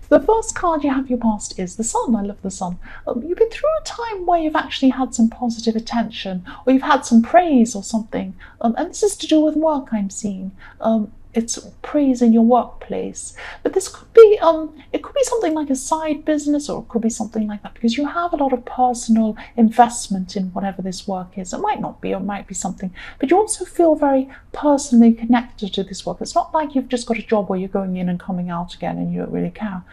The first card you have your past is the Sun. I love the Sun. You've been through a time where you've actually had some positive attention, or you've had some praise or something, and this is to do with work, I'm seeing. It's praise in your workplace, but this could be it could be something like a side business, or it could be something like that, because you have a lot of personal investment in whatever this work is. It might not be, or it might be something, but you also feel very personally connected to this work. It's not like you've just got a job where you're going in and coming out again and you don't really care.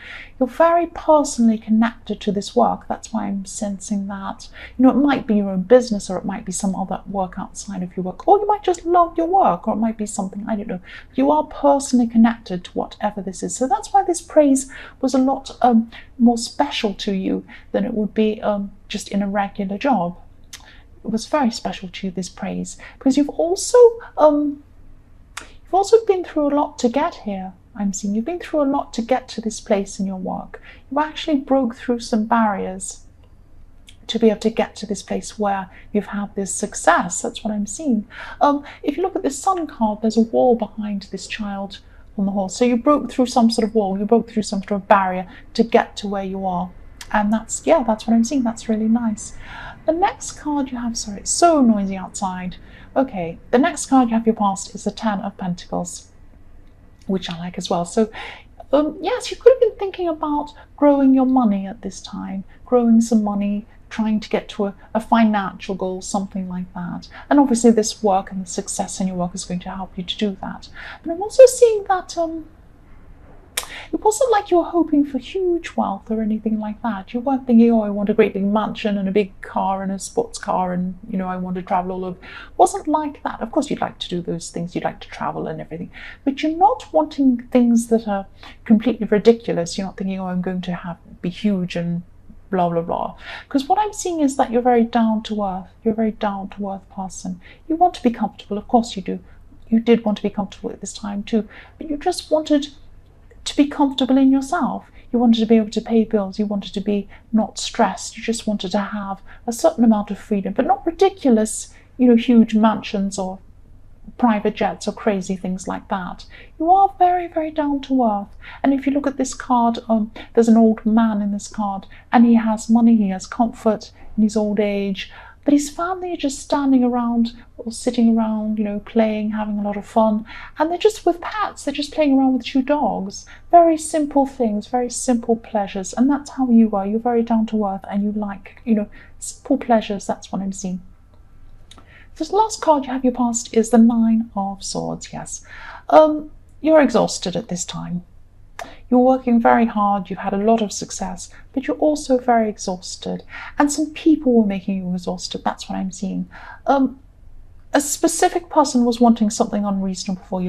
You're very personally connected to this work. That's why I'm sensing that. It might be your own business, or it might be some other work outside of your work, or you might just love your work, or it might be something, I don't know. You are personally connected to whatever this is. So that's why this praise was a lot more special to you than it would be just in a regular job. It was very special to you, this praise, because you've also been through a lot to get here. I'm seeing you've been through a lot to get to this place in your work. You actually broke through some barriers to be able to get to this place where you've had this success. That's what I'm seeing. If you look at this Sun card, there's a wall behind this child on the horse. So you broke through some sort of wall, you broke through some sort of barrier to get to where you are. And that's what I'm seeing. That's really nice. The next card you have, sorry, it's so noisy outside. Okay, the next card you have your past is the Ten of Pentacles, which I like as well. So yes, you could have been thinking about growing your money at this time, growing some money, trying to get to a financial goal, something like that. And obviously this work and the success in your work is going to help you to do that. But I'm also seeing that it wasn't like you were hoping for huge wealth or anything like that. You weren't thinking, oh, I want a great big mansion and a big car and a sports car and, I want to travel all over. It wasn't like that. Of course, you'd like to do those things. You'd like to travel and everything. But you're not wanting things that are completely ridiculous. You're not thinking, oh, I'm going to be huge and blah, blah, blah. Because what I'm seeing is that you're very down to earth. You're a very down to earth person. You want to be comfortable. Of course you do. You did want to be comfortable at this time too. But you just wanted to be comfortable in yourself. You wanted to be able to pay bills. You wanted to be not stressed. You just wanted to have a certain amount of freedom, but not ridiculous, huge mansions or private jets or crazy things like that. You are very, very down to earth. And if you look at this card, there's an old man in this card, and he has money, he has comfort in his old age, but his family are just standing around or sitting around, playing, having a lot of fun. And they're just with pets. They're just playing around with 2 dogs. Very simple things, very simple pleasures. And that's how you are. You're very down to earth and you like, simple pleasures. That's what I'm seeing. This last card you have your past is the Nine of Swords. Yes. You're exhausted at this time. You're working very hard, you've had a lot of success, but you're also very exhausted. And some people were making you exhausted, that's what I'm seeing. A specific person was wanting something unreasonable from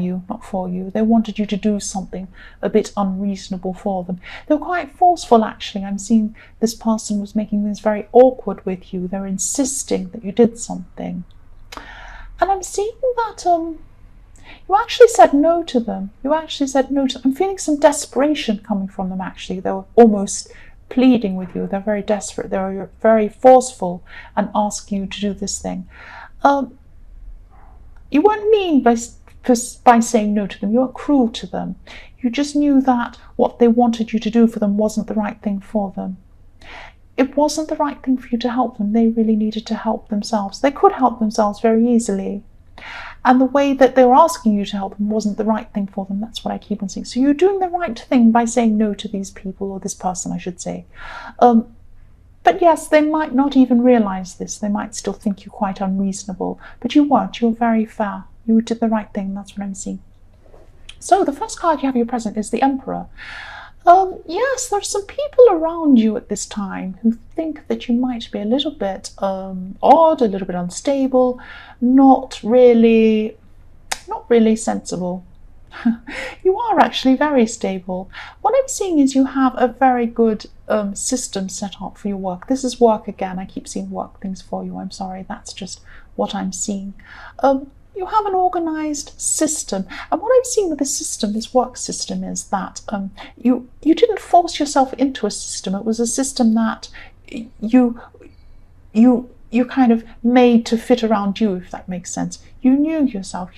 you, not for you. They wanted you to do something a bit unreasonable for them. They were quite forceful, actually. I'm seeing this person was making things very awkward with you. They're insisting that you did something. And I'm seeing that you actually said no to them. I'm feeling some desperation coming from them, actually. They were almost pleading with you. They're very desperate. They're very forceful and asking you to do this thing. You weren't mean by saying no to them. You weren't cruel to them. You just knew that what they wanted you to do for them wasn't the right thing for them. It wasn't the right thing for you to help them. They really needed to help themselves. They could help themselves very easily. And the way that they were asking you to help them wasn't the right thing for them. That's what I keep on saying. So you're doing the right thing by saying no to these people, or this person, I should say. But yes, they might not even realize this. They might still think you quite unreasonable. But you weren't. You were very fair. You did the right thing. That's what I'm seeing. So the first card you have in your present is the Emperor. Yes, there's some people around you at this time who think that you might be a little bit odd, a little bit unstable, not really sensible. You are actually very stable. What I'm seeing is you have a very good system set up for your work. This is work again. I keep seeing work things for you. I'm sorry. That's just what I'm seeing. You have an organized system, and what I'm seeing with this system, this work system, is that you didn't force yourself into a system. It was a system that you you kind of made to fit around you, if that makes sense. You knew yourself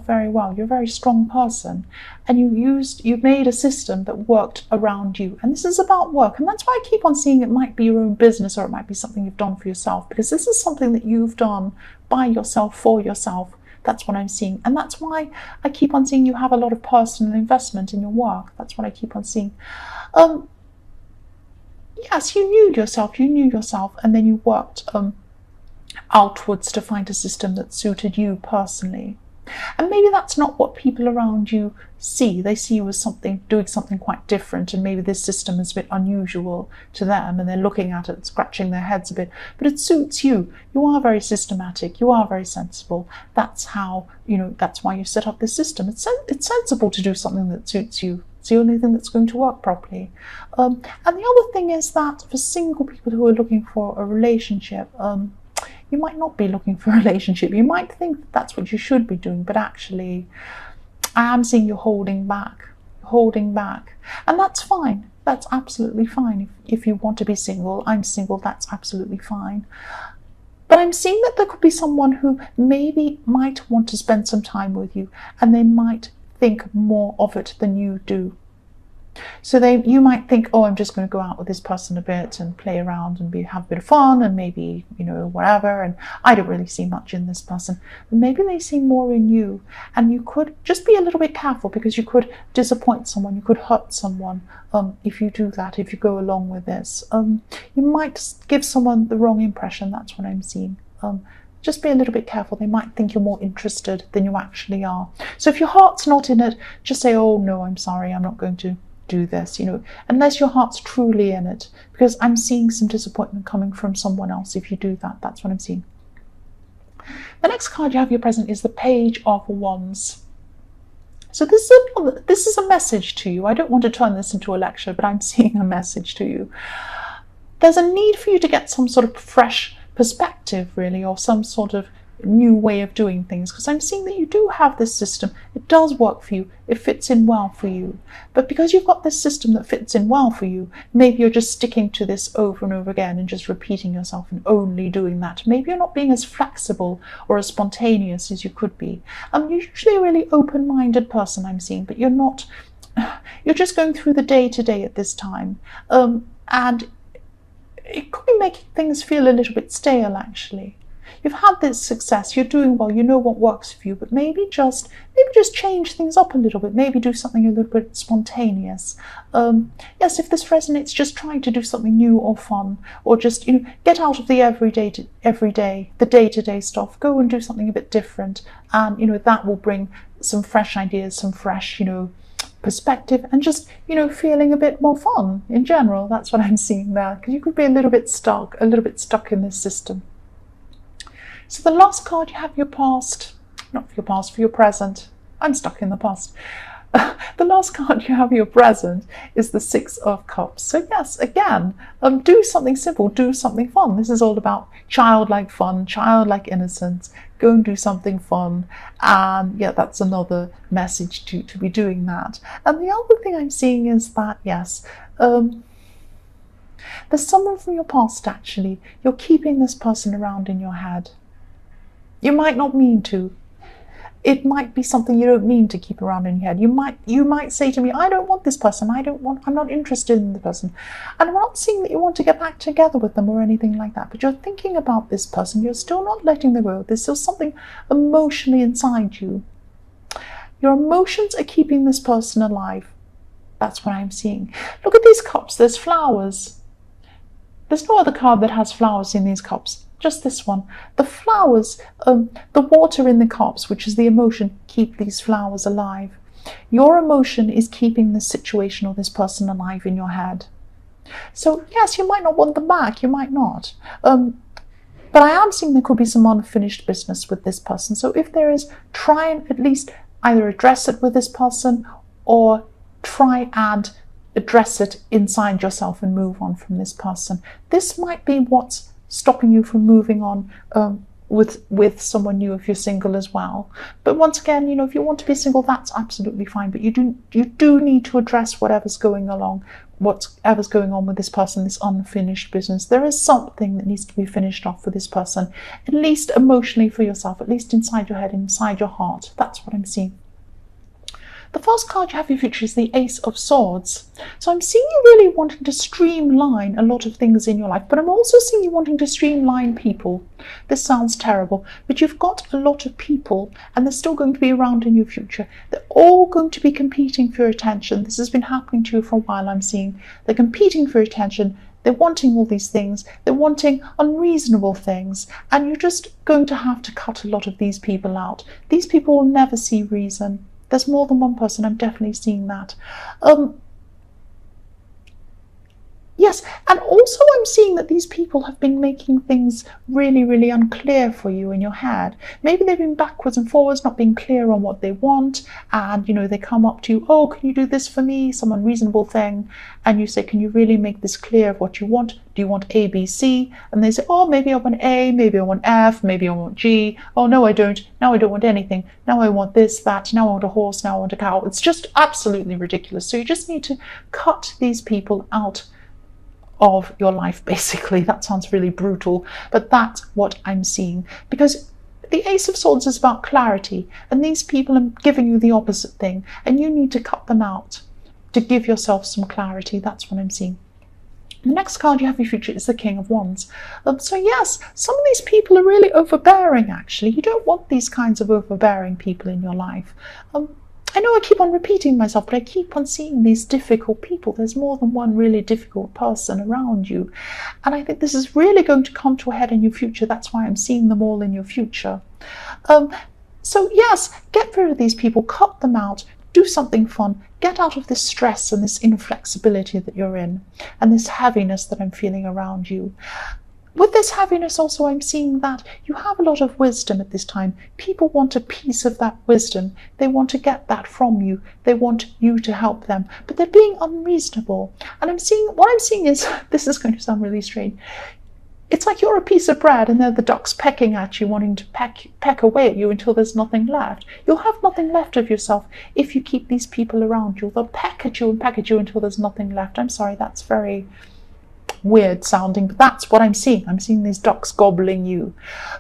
very well. You're a very strong person, and you made a system that worked around you. And this is about work, and that's why I keep on seeing it might be your own business, or it might be something you've done for yourself, because this is something that you've done by yourself, for yourself. That's what I'm seeing, and that's why I keep on seeing you have a lot of personal investment in your work. That's what I keep on seeing. Yes, you knew yourself, and then you worked outwards to find a system that suited you personally. And maybe that's not what people around you see. They see you as doing something quite different, and maybe this system is a bit unusual to them, and they're looking at it, scratching their heads a bit. But it suits you. You are very systematic. You are very sensible. That's how, that's why you set up this system. It's sensible to do something that suits you. It's the only thing that's going to work properly. And the other thing is that for single people who are looking for a relationship, you might not be looking for a relationship. You might think that that's what you should be doing, but actually, I am seeing you holding back. And that's fine. That's absolutely fine. If you want to be single, I'm single, that's absolutely fine. But I'm seeing that there could be someone who maybe might want to spend some time with you, and they might think more of it than you do. So you might think, oh, I'm just going to go out with this person a bit and play around and have a bit of fun, and maybe, whatever, and I don't really see much in this person. But maybe they see more in you, and you could just be a little bit careful, because you could disappoint someone, you could hurt someone if you do that, if you go along with this. You might give someone the wrong impression. That's what I'm seeing. Just be a little bit careful. They might think you're more interested than you actually are. So if your heart's not in it, just say, oh no, I'm sorry, I'm not going to do this, unless your heart's truly in it, because I'm seeing some disappointment coming from someone else if you do that. That's what I'm seeing. The next card you have your present is the Page of Wands. So this is a message to you. I don't want to turn this into a lecture, but I'm seeing a message to you. There's a need for you to get some sort of fresh perspective, really, or some sort of new way of doing things, because I'm seeing that you do have this system. It does work for you. It fits in well for you. But because you've got this system that fits in well for you, maybe you're just sticking to this over and over again and just repeating yourself and only doing that. Maybe you're not being as flexible or as spontaneous as you could be. You're usually a really open-minded person, I'm seeing, but you're not. You're just going through the day-to-day at this time. And it could be making things feel a little bit stale, actually. You've had this success, you're doing well, you know what works for you, but maybe just change things up a little bit, maybe do something a little bit spontaneous. Yes, if this resonates, just try to do something new or fun, or just, get out of the the day-to-day stuff, go and do something a bit different, and, that will bring some fresh ideas, some fresh, perspective, and just, feeling a bit more fun in general. That's what I'm seeing there, because you could be a little bit stuck in this system. So the last card you have your past, not for your past, for your present. I'm stuck in the past. The last card you have your present is the Six of Cups. So yes, again, do something simple, do something fun. This is all about childlike fun, childlike innocence. Go and do something fun. And yeah, that's another message to be doing that. And the other thing I'm seeing is that, yes, there's someone from your past, actually. You're keeping this person around in your head. You might not mean to. It might be something you don't mean to keep around in your head. You might say to me, I don't want this person. I'm not interested in the person. And I'm not seeing that you want to get back together with them or anything like that. But you're thinking about this person. You're still not letting them go. There's still something emotionally inside you. Your emotions are keeping this person alive. That's what I'm seeing. Look at these cups. There's flowers. There's no other card that has flowers in these cups. Just this one. The flowers, the water in the cups, which is the emotion, keep these flowers alive. Your emotion is keeping this situation or this person alive in your head. So yes, you might not want them back, you might not. But I am seeing there could be some unfinished business with this person. So if there is, try and at least either address it with this person, or try and address it inside yourself and move on from this person. This might be what's stopping you from moving on with someone new if you're single as well. But once again, you know, if you want to be single, that's absolutely fine. But you do need to address whatever's going on with this person, this unfinished business. There is something that needs to be finished off for this person, at least emotionally for yourself, at least inside your head, inside your heart. That's what I'm seeing. The first card you have in your future is the Ace of Swords. So I'm seeing you really wanting to streamline a lot of things in your life, but I'm also seeing you wanting to streamline people. This sounds terrible, but you've got a lot of people and they're still going to be around in your future. They're all going to be competing for your attention. This has been happening to you for a while, I'm seeing. They're competing for attention. They're wanting all these things. They're wanting unreasonable things. And you're just going to have to cut a lot of these people out. These people will never see reason. There's more than one person. I'm definitely seeing that. Yes, and also I'm seeing that these people have been making things really, really unclear for you in your head. Maybe they've been backwards and forwards, not being clear on what they want. And, you know, they come up to you, oh, can you do this for me? Some unreasonable thing. And you say, can you really make this clear of what you want? Do you want A, B, C? And they say, oh, maybe I want A, maybe I want F, maybe I want G. Oh, no, I don't. Now I don't want anything. Now I want this, that. Now I want a horse. Now I want a cow. It's just absolutely ridiculous. So you just need to cut these people out of your life, basically. That sounds really brutal, but that's what I'm seeing, because the Ace of Swords is about clarity, and these people are giving you the opposite thing, and you need to cut them out to give yourself some clarity. That's what I'm seeing. The next card you have in your future is the King of Wands. So yes, some of these people are really overbearing, actually. You don't want these kinds of overbearing people in your life. I know I keep on repeating myself, but I keep on seeing these difficult people. There's more than one really difficult person around you. And I think this is really going to come to a head in your future. That's why I'm seeing them all in your future. So yes, get rid of these people, cut them out, do something fun, get out of this stress and this inflexibility that you're in, and this heaviness that I'm feeling around you. With this heaviness also, I'm seeing that you have a lot of wisdom at this time. People want a piece of that wisdom. They want to get that from you. They want you to help them, but they're being unreasonable. And what I'm seeing is, this is going to sound really strange. It's like you're a piece of bread and they're the ducks pecking at you, wanting to peck away at you until there's nothing left. You'll have nothing left of yourself if you keep these people around you. They'll peck at you and peck at you until there's nothing left. I'm sorry, that's very weird sounding, but that's what I'm seeing. I'm seeing these ducks gobbling you.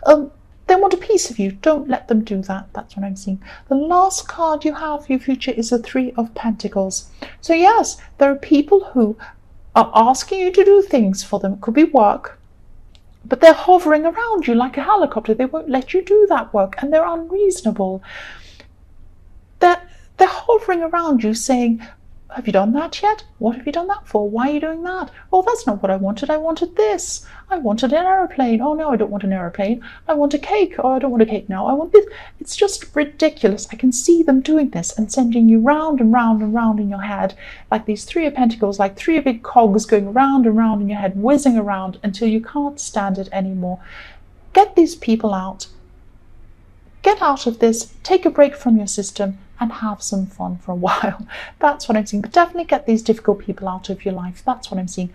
They want a piece of you. Don't let them do that. That's what I'm seeing. The last card you have for your future is the Three of Pentacles. So yes, there are people who are asking you to do things for them. It could be work, but they're hovering around you like a helicopter. They won't let you do that work, and they're unreasonable. They're hovering around you saying, have you done that yet? What have you done that for? Why are you doing that? Oh, that's not what I wanted. I wanted this. I wanted an aeroplane. Oh, no, I don't want an aeroplane. I want a cake. Oh, I don't want a cake now. I want this. It's just ridiculous. I can see them doing this and sending you round and round and round in your head, like these Three of Pentacles, like three big cogs going round and round in your head, whizzing around until you can't stand it anymore. Get these people out. Get out of this. Take a break from your system and have some fun for a while. That's what I'm seeing. But definitely get these difficult people out of your life. That's what I'm seeing.